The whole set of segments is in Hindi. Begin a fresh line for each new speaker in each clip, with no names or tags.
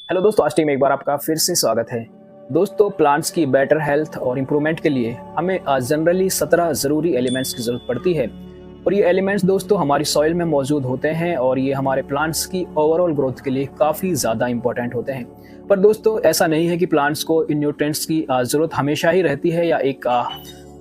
हेलो दोस्तों, आज टीम एक बार आपका फिर से स्वागत है। दोस्तों, प्लांट्स की बेटर हेल्थ और इम्प्रूवमेंट के लिए हमें जनरली 17 ज़रूरी एलिमेंट्स की ज़रूरत पड़ती है। और ये एलिमेंट्स दोस्तों हमारी सॉइल में मौजूद होते हैं और ये हमारे प्लांट्स की ओवरऑल ग्रोथ के लिए काफ़ी ज़्यादा इंपॉर्टेंट होते हैं। पर दोस्तों, ऐसा नहीं है कि प्लांट्स को इन न्यूट्रिएंट्स की ज़रूरत हमेशा ही रहती है या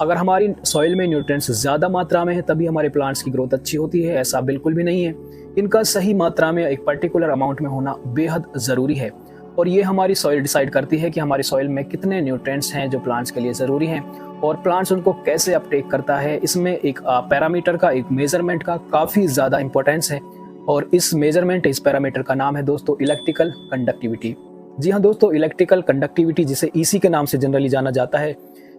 अगर हमारी सॉइल में न्यूट्रिएंट्स ज़्यादा मात्रा में है तभी हमारे प्लांट्स की ग्रोथ अच्छी होती है, ऐसा बिल्कुल भी नहीं है। इनका सही मात्रा में एक पर्टिकुलर अमाउंट में होना बेहद ज़रूरी है और ये हमारी सॉइल डिसाइड करती है कि हमारी सॉइल में कितने न्यूट्रिएंट्स हैं जो प्लांट्स के लिए ज़रूरी हैं और प्लांट्स उनको कैसे अपटेक करता है। इसमें एक पैरामीटर का, एक मेजरमेंट का काफ़ी ज़्यादा इंपॉर्टेंस है और इस पैरामीटर का नाम है दोस्तों इलेक्ट्रिकल कंडक्टिविटी। जी हाँ दोस्तों, इलेक्ट्रिकल कंडक्टिविटी जिसे ईसी के नाम से जनरली जाना जाता है,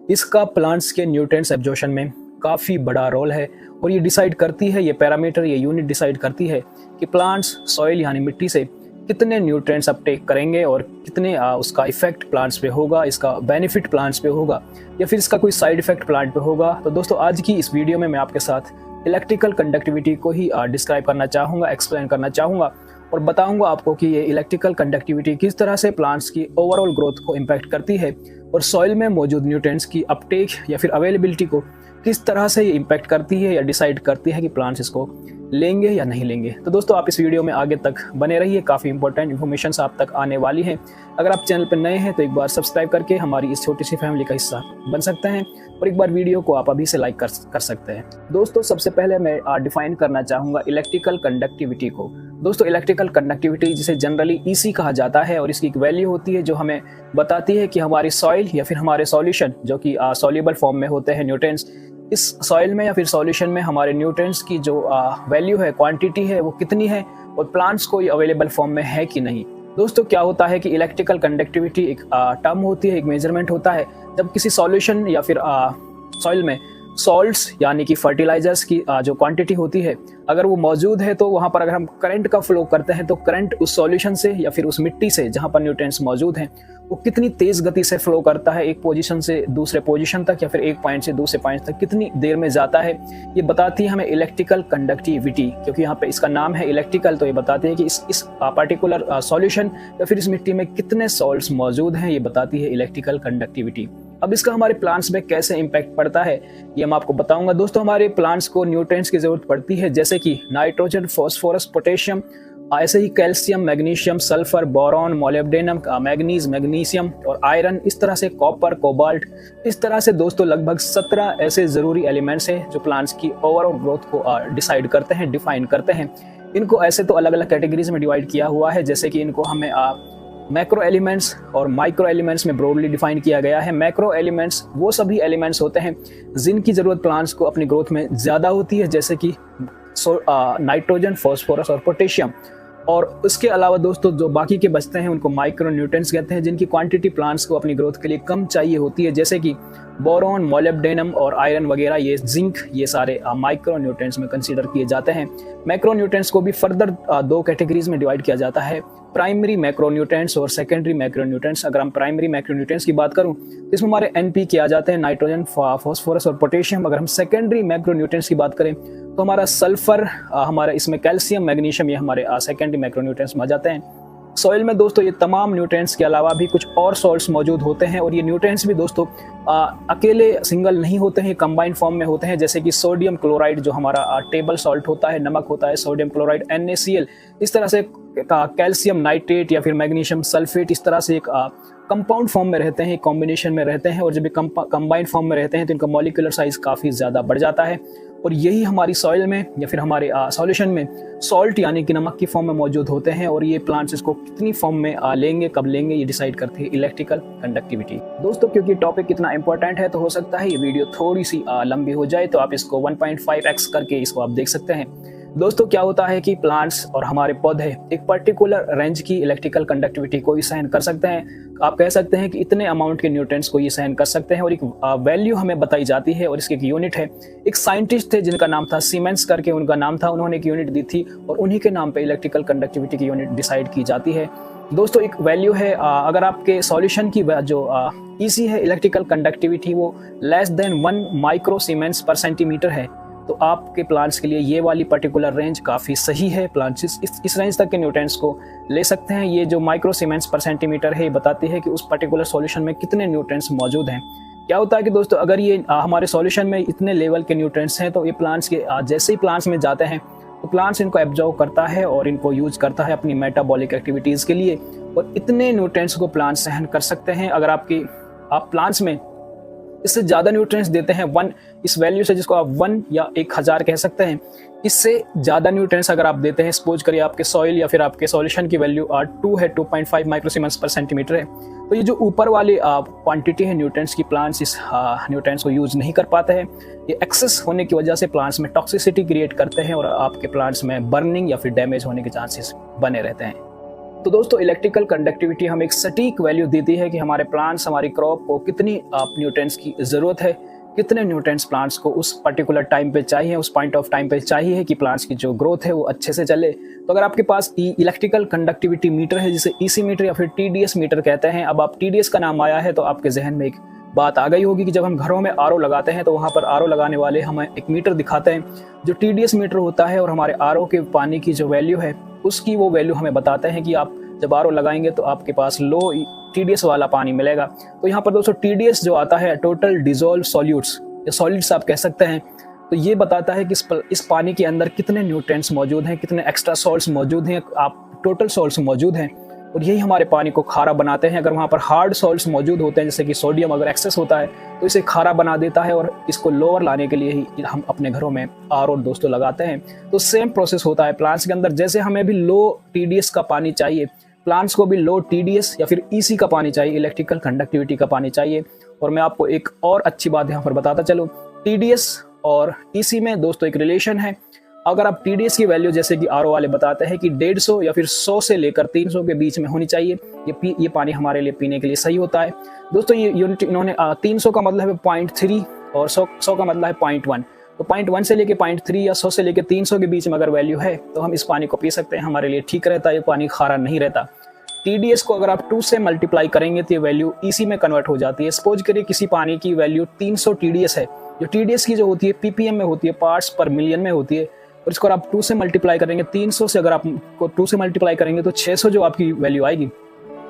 इसका प्लांट्स के न्यूट्रिएंट्स एब्जॉर्प्शन में काफ़ी बड़ा रोल है और ये डिसाइड करती है, ये पैरामीटर, ये यूनिट डिसाइड करती है कि प्लांट्स सॉइल यानी मिट्टी से कितने न्यूट्रिएंट्स अपटेक करेंगे और कितने उसका इफेक्ट प्लांट्स पे होगा, इसका बेनिफिट प्लांट्स पे होगा या फिर इसका कोई साइड इफेक्ट प्लांट पे होगा। तो दोस्तों, आज की इस वीडियो में मैं आपके साथ इलेक्ट्रिकल कंडक्टिविटी को ही डिस्क्राइब करना चाहूँगा, एक्सप्लेन करना चाहूँगा और बताऊँगा आपको कि ये इलेक्ट्रिकल कंडक्टिविटी किस तरह से प्लांट्स की ओवरऑल ग्रोथ को इम्पैक्ट करती है और सॉइल में मौजूद न्यूट्रिएंट्स की अपटेक या फिर अवेलेबिलिटी को किस तरह से ये इम्पैक्ट करती है या डिसाइड करती है कि प्लांट्स इसको लेंगे या नहीं लेंगे। तो दोस्तों, आप इस वीडियो में आगे तक बने रहिए, काफ़ी इंपॉर्टेंट इन्फॉर्मेशन आप तक आने वाली हैं। अगर आप चैनल पर नए हैं तो एक बार सब्सक्राइब करके हमारी इस छोटी सी फैमिली का हिस्सा बन सकते हैं और एक बार वीडियो को आप अभी से लाइक कर सकते हैं। दोस्तों, सबसे पहले मैं डिफाइन करना चाहूँगा इलेक्ट्रिकल कंडक्टिविटी को। दोस्तों, इलेक्ट्रिकल कंडक्टिविटी जिसे जनरली ईसी कहा जाता है और इसकी एक वैल्यू होती है जो हमें बताती है कि हमारी सॉइल या फिर हमारे सॉल्यूशन जो कि सॉल्युबल फॉर्म में होते हैं न्यूट्रिएंट्स, इस सॉइल में या फिर सॉल्यूशन में हमारे न्यूट्रिएंट्स की जो वैल्यू है, क्वांटिटी है, वो कितनी है और प्लांट्स को ये अवेलेबल फॉर्म में है कि नहीं। दोस्तों, क्या होता है कि इलेक्ट्रिकल कंडक्टिविटी एक टर्म होती है, एक मेजरमेंट होता है जब किसी सॉल्यूशन या फिर सॉइल में सॉल्ट्स यानी कि फर्टिलाइजर्स की जो क्वांटिटी होती है, अगर वो मौजूद है तो वहाँ पर अगर हम करंट का फ्लो करते हैं तो करंट उस सॉल्यूशन से या फिर उस मिट्टी से जहाँ पर न्यूट्रिएंट्स मौजूद हैं वो कितनी तेज़ गति से फ्लो करता है, एक पोजीशन से दूसरे पोजीशन तक या फिर एक पॉइंट से दूसरे पॉइंट तक कितनी देर में जाता है, ये बताती है हमें इलेक्ट्रिकल कंडक्टिविटी। क्योंकि यहाँ पे इसका नाम है इलेक्ट्रिकल, तो ये बताती है कि इस पर्टिकुलर सॉल्यूशन या फिर इस मिट्टी में कितने सॉल्ट्स मौजूद हैं, ये बताती है इलेक्ट्रिकल कंडक्टिविटी। अब इसका हमारे प्लांट्स में कैसे इम्पैक्ट पड़ता है ये मैं आपको बताऊंगा। दोस्तों, हमारे प्लांट्स को न्यूट्रिएंट्स की जरूरत पड़ती है जैसे कि नाइट्रोजन, फॉस्फोरस, पोटेशियम, ऐसे ही calcium, magnesium, sulphur, boron, molybdenum, manganese, magnesium और आयरन, इस तरह से कॉपर, कोबाल्ट, इस तरह से दोस्तों लगभग 17 ऐसे ज़रूरी एलिमेंट्स हैं जो प्लांट्स की ओवरऑल ग्रोथ को डिसाइड करते हैं, डिफाइन करते हैं। इनको ऐसे तो अलग अलग कैटेगरीज में डिवाइड किया हुआ है, जैसे कि इनको हमें मैक्रो एलिमेंट्स और माइक्रो एलिमेंट्स में ब्रॉडली डिफाइन किया गया है। मैक्रो एलिमेंट्स वो सभी एलिमेंट्स होते हैं जिनकी ज़रूरत प्लांट्स को अपनी ग्रोथ में ज़्यादा होती है, जैसे कि नाइट्रोजन, फॉस्फोरस और पोटेशियम। और उसके अलावा दोस्तों जो बाकी के बचते हैं उनको माइक्रो न्यूट्रिएंट्स कहते हैं, जिनकी क्वांटिटी प्लांट्स को अपनी ग्रोथ के लिए कम चाहिए होती है, जैसे कि बोरॉन, मोलिब्डेनम और आयरन वगैरह, ये जिंक, ये सारे माइक्रो न्यूट्रिएंट्स में कंसीडर किए जाते हैं। मैक्रो न्यूट्रिएंट्स को भी फर्दर 2 कैटेगरीज में डिवाइड किया जाता है, प्राइमरी मैक्रो न्यूट्रिएंट्स और सेकेंडरी मैक्रो न्यूट्रिएंट्स। अगर हम प्राइमरी मैक्रो न्यूट्रिएंट्स की बात करूं तो इसमें हमारे एनपी के आ जाते हैं, नाइट्रोजन, फॉस्फोरस और पोटेशियम। अगर हम सेकेंडरी मैक्रो न्यूट्रिएंट्स की बात करें तो हमारा सल्फर, हमारा इसमें कैल्शियम, मैग्नीशियम, ये हमारे सेकेंडरी मैक्रो न्यूट्रिएंट्स में आ जाते हैं। सॉइल में दोस्तों ये तमाम न्यूट्रिएंट्स के अलावा भी कुछ और सॉल्ट्स मौजूद होते हैं और ये न्यूट्रिएंट्स भी दोस्तों अकेले सिंगल नहीं होते हैं, कंबाइंड फॉर्म में होते हैं, जैसे कि सोडियम क्लोराइड जो हमारा टेबल सॉल्ट होता है, नमक होता है, सोडियम क्लोराइड, NaCl, इस तरह से कैल्शियम नाइट्रेट या फिर मैग्नीशियम सल्फेट, इस तरह से एक कंपाउंड फॉर्म में रहते हैं, कॉम्बिनेशन में रहते हैं। और जब ये कंबाइंड फॉर्म में रहते हैं तो इनका मॉलिक्यूलर साइज काफ़ी ज़्यादा बढ़ जाता है और यही हमारी सॉइल में या फिर हमारे सॉल्यूशन में सॉल्ट यानी कि नमक की फॉर्म में मौजूद होते हैं और ये प्लांट्स इसको कितनी फॉर्म में लेंगे, कब लेंगे, ये डिसाइड करती है इलेक्ट्रिकल कंडक्टिविटी। दोस्तों, क्योंकि टॉपिक इतना इंपॉर्टेंट है तो हो सकता है ये वीडियो थोड़ी सी लंबी हो जाए, तो आप इसको 1.5x करके इसको आप देख सकते हैं। दोस्तों, क्या होता है कि प्लांट्स और हमारे पौधे एक पर्टिकुलर रेंज की इलेक्ट्रिकल कंडक्टिविटी को ही सहन कर सकते हैं। आप कह सकते हैं कि इतने अमाउंट के न्यूट्रिएंट्स को ये सहन कर सकते हैं और एक वैल्यू हमें बताई जाती है और इसकी एक यूनिट है। एक साइंटिस्ट थे जिनका नाम था सीमेंस करके उनका नाम था, उन्होंने एक यूनिट दी थी और उन्हीं के नाम पे इलेक्ट्रिकल कंडक्टिविटी की यूनिट डिसाइड की जाती है। दोस्तों, एक वैल्यू है, अगर आपके सॉल्यूशन की जो ईसी है इलेक्ट्रिकल कंडक्टिविटी वो लेस देन 1 माइक्रो सीमेंस पर सेंटीमीटर है तो आपके प्लांट्स के लिए ये वाली पर्टिकुलर रेंज काफ़ी सही है। प्लांट्स इस रेंज तक के न्यूट्रिएंट्स को ले सकते हैं। ये जो माइक्रो सीमेंट्स पर सेंटीमीटर है, ये बताती है कि उस पर्टिकुलर सॉल्यूशन में कितने न्यूट्रिएंट्स मौजूद हैं। क्या होता है कि दोस्तों, अगर ये हमारे सॉल्यूशन में इतने लेवल के न्यूट्रिएंट्स हैं, तो ये प्लांट्स के जैसे ही प्लांट्स में जाते हैं तो प्लांट्स इनको एब्जॉर्व करता है और इनको यूज करता है अपनी मेटाबॉलिक एक्टिविटीज़ के लिए, और इतने न्यूट्रिएंट्स को प्लांट्स सहन कर सकते हैं। अगर आप प्लांट्स में इससे ज़्यादा न्यूट्रिएंट्स देते हैं, 1 इस वैल्यू से, जिसको आप 1 या 1000 कह सकते हैं, इससे ज़्यादा न्यूट्रिएंट्स अगर आप देते हैं, सपोज करिए आपके सॉइल या फिर आपके सॉल्यूशन की वैल्यू 2 है, 2.5 माइक्रोसीमेंस पर सेंटीमीटर है, तो ये जो ऊपर वाली क्वांटिटी है न्यूट्रिएंट्स की, प्लांट्स इस न्यूट्रिएंट्स को यूज़ नहीं कर पाते हैं। ये एक्सेस होने की वजह से प्लांट्स में टॉक्सिसिटी क्रिएट करते हैं और आपके प्लांट्स में बर्निंग या फिर डैमेज होने के चांसेस बने रहते हैं। तो दोस्तों, इलेक्ट्रिकल कंडक्टिविटी हमें एक सटीक वैल्यू देती है कि हमारे प्लांट्स, हमारी क्रॉप को कितनी न्यूट्रिएंट्स की ज़रूरत है, कितने न्यूट्रिएंट्स प्लांट्स को उस पर्टिकुलर टाइम पे चाहिए, उस पॉइंट ऑफ टाइम पे चाहिए कि प्लांट्स की जो ग्रोथ है वो अच्छे से चले। तो अगर आपके पास इलेक्ट्रिकल कंडक्टिविटी मीटर है, जिसे ईसी मीटर या फिर टीडीएस मीटर कहते हैं, अब आप टीडीएस का नाम आया है तो आपके जहन में एक बात आ गई होगी कि जब हम घरों में आरओ लगाते हैं तो वहाँ पर आरओ लगाने वाले हमें एक मीटर दिखाते हैं जो टीडीएस मीटर होता है, और हमारे आरओ के पानी की जो वैल्यू है उसकी वो वैल्यू हमें बताते हैं कि आप जब आरओ लगाएंगे तो आपके पास लो टीडीएस वाला पानी मिलेगा। तो यहाँ पर दोस्तों टीडीएस जो आता है, टोटल डिसॉल्व सॉल्यूट्स या सॉलिड्स आप कह सकते हैं, तो ये बताता है कि इस पानी के अंदर कितने न्यूट्रिएंट्स मौजूद हैं, कितने एक्स्ट्रा सॉल्ट्स मौजूद हैं, आप टोटल सॉल्ट्स मौजूद हैं, और यही हमारे पानी को खारा बनाते हैं। अगर वहाँ पर हार्ड सॉल्ट्स मौजूद होते हैं, जैसे कि सोडियम अगर एक्सेस होता है तो इसे खारा बना देता है, और इसको लोअर लाने के लिए ही हम अपने घरों में आरओ दोस्तों लगाते हैं। तो सेम प्रोसेस होता है प्लांट्स के अंदर। जैसे हमें भी लो टीडीएस का पानी चाहिए, प्लांट्स को भी लो टीडीएस या फिर ईसी का पानी चाहिए, इलेक्ट्रिकल कंडक्टिविटी का पानी चाहिए। और मैं आपको एक और अच्छी बात यहाँ पर बताता चलूँ, टीडीएस और ईसी में दोस्तों एक रिलेशन है। अगर आप टीडीएस की वैल्यू, जैसे कि आरओ वाले बताते हैं कि 150 या फिर 100 से लेकर 300 के बीच में होनी चाहिए, ये पानी हमारे लिए पीने के लिए सही होता है। दोस्तों ये यूनिट इन्होंने 300 का मतलब है 0.3 और 100 का मतलब है 0.1। तो 0.1 से लेके 0.3 या 100 से लेके 300 के बीच में अगर वैल्यू है तो हम इस पानी को पी सकते हैं, हमारे लिए ठीक रहता है, ये पानी खारा नहीं रहता। टीडीएस को अगर आप 2 से मल्टीप्लाई करेंगे तो ये वैल्यू ईसी में कन्वर्ट हो जाती है। सपोज करिए किसी पानी की वैल्यू 300 टीडीएस है, जो टीडीएस की जो होती है पीपीएम में होती है, पार्ट्स पर मिलियन में होती है, और इसको आप 2 से मल्टीप्लाई करेंगे, 300 से अगर आप 2 से मल्टीप्लाई करेंगे तो 600 जो आपकी वैल्यू आएगी,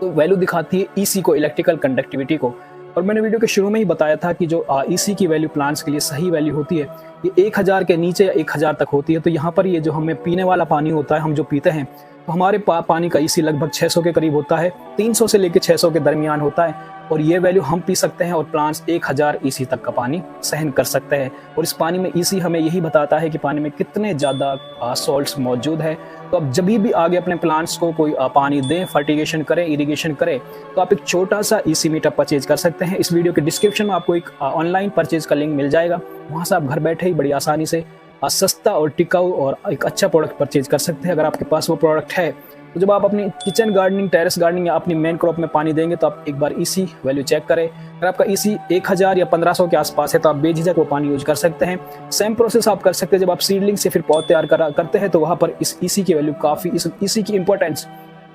तो वैल्यू दिखाती है ईसी को, इलेक्ट्रिकल कंडक्टिविटी को। और मैंने वीडियो के शुरू में ही बताया था कि जो ईसी की वैल्यू प्लांट्स के लिए सही वैल्यू होती है ये 1000 के नीचे या 1000 तक होती है। तो यहाँ पर ये जो हमें पीने वाला पानी होता है, हम जो पीते हैं, तो हमारे पानी का ईसी लगभग 600 के करीब होता है, 300 से लेकर 600 के दरमियान होता है, और ये वैल्यू हम पी सकते हैं, और प्लांट्स 1000 ईसी तक का पानी सहन कर सकते हैं। और इस पानी में ईसी हमें यही बताता है कि पानी में कितने ज़्यादा सॉल्ट्स मौजूद है। तो आप जब भी आगे अपने प्लांट्स को कोई पानी दें, फर्टिगेशन करें, इरिगेशन करें, तो आप एक छोटा सा ईसी मीटर परचेज कर सकते हैं। इस वीडियो के डिस्क्रिप्शन में आपको एक ऑनलाइन परचेज का लिंक मिल जाएगा, वहाँ से आप घर बैठे ही बड़ी आसानी से सस्ता और टिकाऊ और एक अच्छा प्रोडक्ट परचेज कर सकते हैं। अगर आपके पास वो प्रोडक्ट है तो जब आप अपनी किचन गार्डनिंग, टेरेस गार्डनिंग या अपनी मेन क्रॉप में पानी देंगे तो आप एक बार ईसी वैल्यू चेक करें। अगर आपका ईसी 1000 या 1500 के आसपास है तो आप बेझिझक वो पानी यूज कर सकते हैं। सेम प्रोसेस आप कर सकते हैं जब आप सीडलिंग से फिर पौध तैयार करते हैं, तो वहाँ पर इस ईसी की वैल्यू काफ़ी, इस ईसी की इंपॉर्टेंस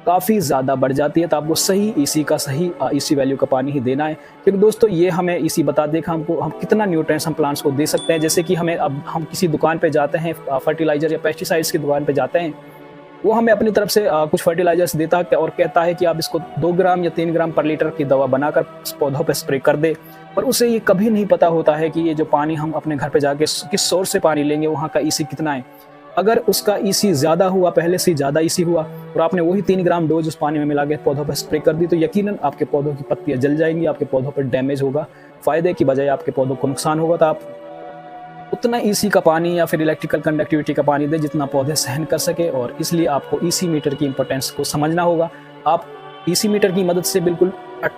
काफ़ी ज़्यादा बढ़ जाती है। तो आपको सही ईसी का, सही ईसी वैल्यू का पानी ही देना है, क्योंकि दोस्तों ये हमें ईसी बता देगा हम कितना न्यूट्रिएंट्स हम प्लांट्स को दे सकते हैं। जैसे कि अब हम किसी दुकान पे जाते हैं, फर्टिलाइजर या पेस्टिसाइड्स की दुकान पे जाते हैं, वो हमें अपनी तरफ से कुछ फर्टिलाइजर्स देता है और कहता है कि आप इसको 2 ग्राम या 3 ग्राम पर लीटर की दवा बनाकर पौधों पे स्प्रे कर दे। पर उसे ये कभी नहीं पता होता है कि ये जो पानी हम अपने घर पे जाके किस सोर्स से पानी लेंगे, वहाँ का ईसी कितना है। अगर उसका ईसी ज़्यादा हुआ, पहले से ज़्यादा ईसी हुआ, और आपने वही 3 ग्राम डोज उस पानी में मिला के पौधों पर स्प्रे कर दी, तो यकीनन आपके पौधों की पत्तियाँ जल जाएंगी, आपके पौधों पर डैमेज होगा, फ़ायदे की बजाय आपके पौधों को नुकसान होगा। तो आप उतना ईसी का पानी या फिर इलेक्ट्रिकल कंडक्टिविटी का पानी दे जितना पौधे सहन कर सके, और इसलिए आपको ईसी मीटर की इंपॉर्टेंस को समझना होगा। आप ईसी मीटर की मदद से बिल्कुल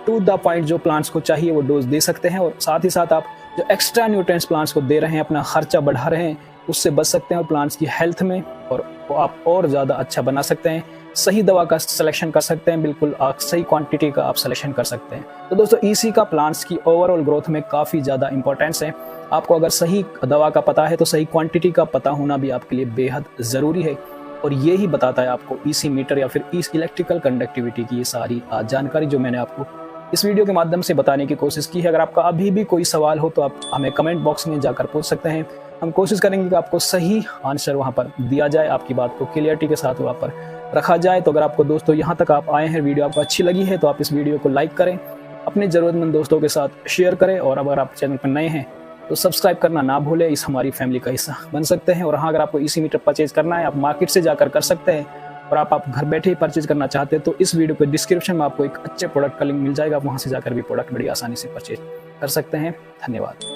टू द पॉइंट जो प्लांट्स को चाहिए वो डोज दे सकते हैं, और साथ ही साथ आप जो एक्स्ट्रा न्यूट्रिएंट्स प्लांट्स को दे रहे हैं, अपना खर्चा बढ़ा रहे हैं, उससे बच सकते हैं और प्लांट्स की हेल्थ में और आप और ज़्यादा अच्छा बना सकते हैं। सही दवा का सिलेक्शन कर सकते हैं, बिल्कुल सही क्वांटिटी का आप सिलेक्शन कर सकते हैं। तो दोस्तों ईसी का प्लांट्स की ओवरऑल ग्रोथ में काफ़ी ज़्यादा इंपॉर्टेंस है। आपको अगर सही दवा का पता है तो सही क्वांटिटी का पता होना भी आपके लिए बेहद ज़रूरी है, और ये ही बताता है आपको ईसी मीटर या फिर इलेक्ट्रिकल कंडक्टिविटी की ये सारी जानकारी जो मैंने आपको इस वीडियो के माध्यम से बताने की कोशिश की है। अगर आपका अभी भी कोई सवाल हो तो आप हमें कमेंट बॉक्स में जाकर पूछ सकते हैं। हम कोशिश करेंगे कि आपको सही आंसर वहाँ पर दिया जाए, आपकी बात को क्लियरिटी के साथ वहाँ पर रखा जाए। तो अगर आपको दोस्तों यहाँ तक आप आए हैं, वीडियो आपको अच्छी लगी है, तो आप इस वीडियो को लाइक करें, अपने ज़रूरतमंद दोस्तों के साथ शेयर करें, और अगर आप चैनल पर नए हैं तो सब्सक्राइब करना ना भूलें, इस हमारी फैमिली का हिस्सा बन सकते हैं। और हाँ, अगर आपको ईसी मीटर परचेज करना है, आप मार्केट से जाकर कर सकते हैं, और आप घर बैठे ही परचेज करना चाहते हैं तो इस वीडियो के डिस्क्रिप्शन में आपको एक अच्छे प्रोडक्ट का लिंक मिल जाएगा, आप वहाँ से जाकर भी प्रोडक्ट बड़ी आसानी से परचेज कर सकते हैं। धन्यवाद।